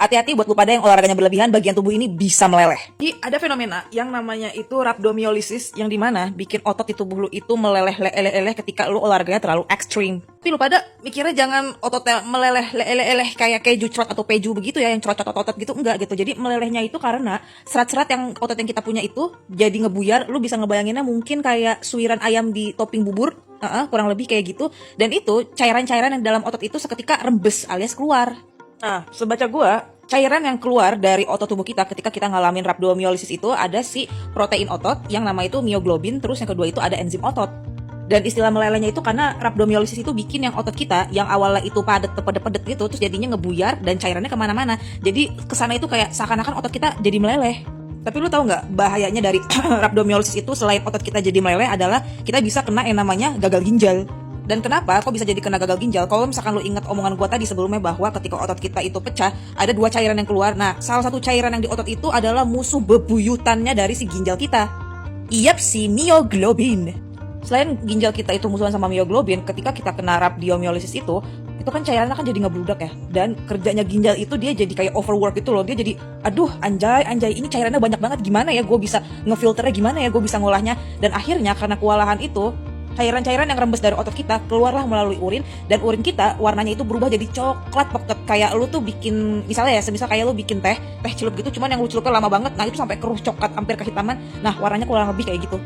Hati-hati buat lu pada yang olahraganya berlebihan, bagian tubuh ini bisa meleleh. Jadi ada fenomena yang namanya itu rhabdomyolysis, yang dimana bikin otot di tubuh lu itu meleleh ketika lu olahraganya terlalu ekstrim. Tapi lu pada mikirnya jangan ototnya meleleh kayak keju crot atau peju begitu ya, yang crot-crot-otot gitu, enggak gitu. Jadi melelehnya itu karena serat-serat yang otot yang kita punya itu jadi ngebuyar. Lu bisa ngebayanginnya mungkin kayak suiran ayam di topping bubur, kurang lebih kayak gitu. Dan itu cairan-cairan yang dalam otot itu seketika rembes alias keluar. Nah, sebaca gua, cairan yang keluar dari otot tubuh kita ketika kita ngalamin rhabdomyolysis itu ada si protein otot yang nama itu myoglobin, terus yang kedua itu ada enzim otot. Dan istilah melelehnya itu karena rhabdomyolysis itu bikin yang otot kita yang awalnya itu padat gitu, terus jadinya ngebuyar dan cairannya kemana-mana. Jadi kesana itu kayak seakan-akan otot kita jadi meleleh. Tapi lu tahu nggak bahayanya dari rhabdomyolysis itu selain otot kita jadi meleleh adalah kita bisa kena yang namanya gagal ginjal. Dan kenapa kok bisa jadi kena gagal ginjal? Kalau misalkan lu ingat omongan gua tadi sebelumnya bahwa ketika otot kita itu pecah, ada dua cairan yang keluar. Nah, salah satu cairan yang di otot itu adalah musuh bebuyutannya dari si ginjal kita. Iyap, si myoglobin. Selain ginjal kita itu musuhan sama myoglobin, ketika kita kena rhabdomyolysis itu kan cairannya kan jadi ngebludak ya. Dan kerjanya ginjal itu dia jadi kayak overwork gitu loh. Dia jadi, aduh anjay ini cairannya banyak banget, gimana ya gue bisa ngefilternya, gimana ya gue bisa ngolahnya. Dan akhirnya karena kewalahan itu, cairan-cairan yang rembes dari otot kita keluarlah melalui urin, dan urin kita warnanya itu berubah jadi coklat peket. Kayak lu tuh bikin, misalnya ya, semisal kayak lu bikin teh celup gitu, cuman yang lu celupnya lama banget, nah itu sampai keruh coklat hampir kehitaman. Nah, warnanya kurang lebih kayak gitu.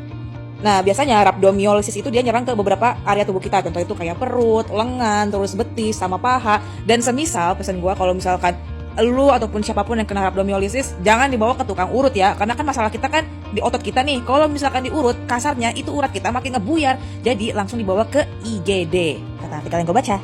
Nah, biasanya rhabdomyolysis itu dia nyerang ke beberapa area tubuh kita, contoh itu kayak perut, lengan, terus betis, sama paha. Dan semisal, pesan gua kalau misalkan lu ataupun siapapun yang kena rhabdomyolysis, jangan dibawa ke tukang urut ya, karena kan masalah kita kan di otot kita nih. Kalau misalkan diurut, kasarnya itu urat kita makin ngebuyar, jadi langsung dibawa ke IGD kata artikel yang gue baca.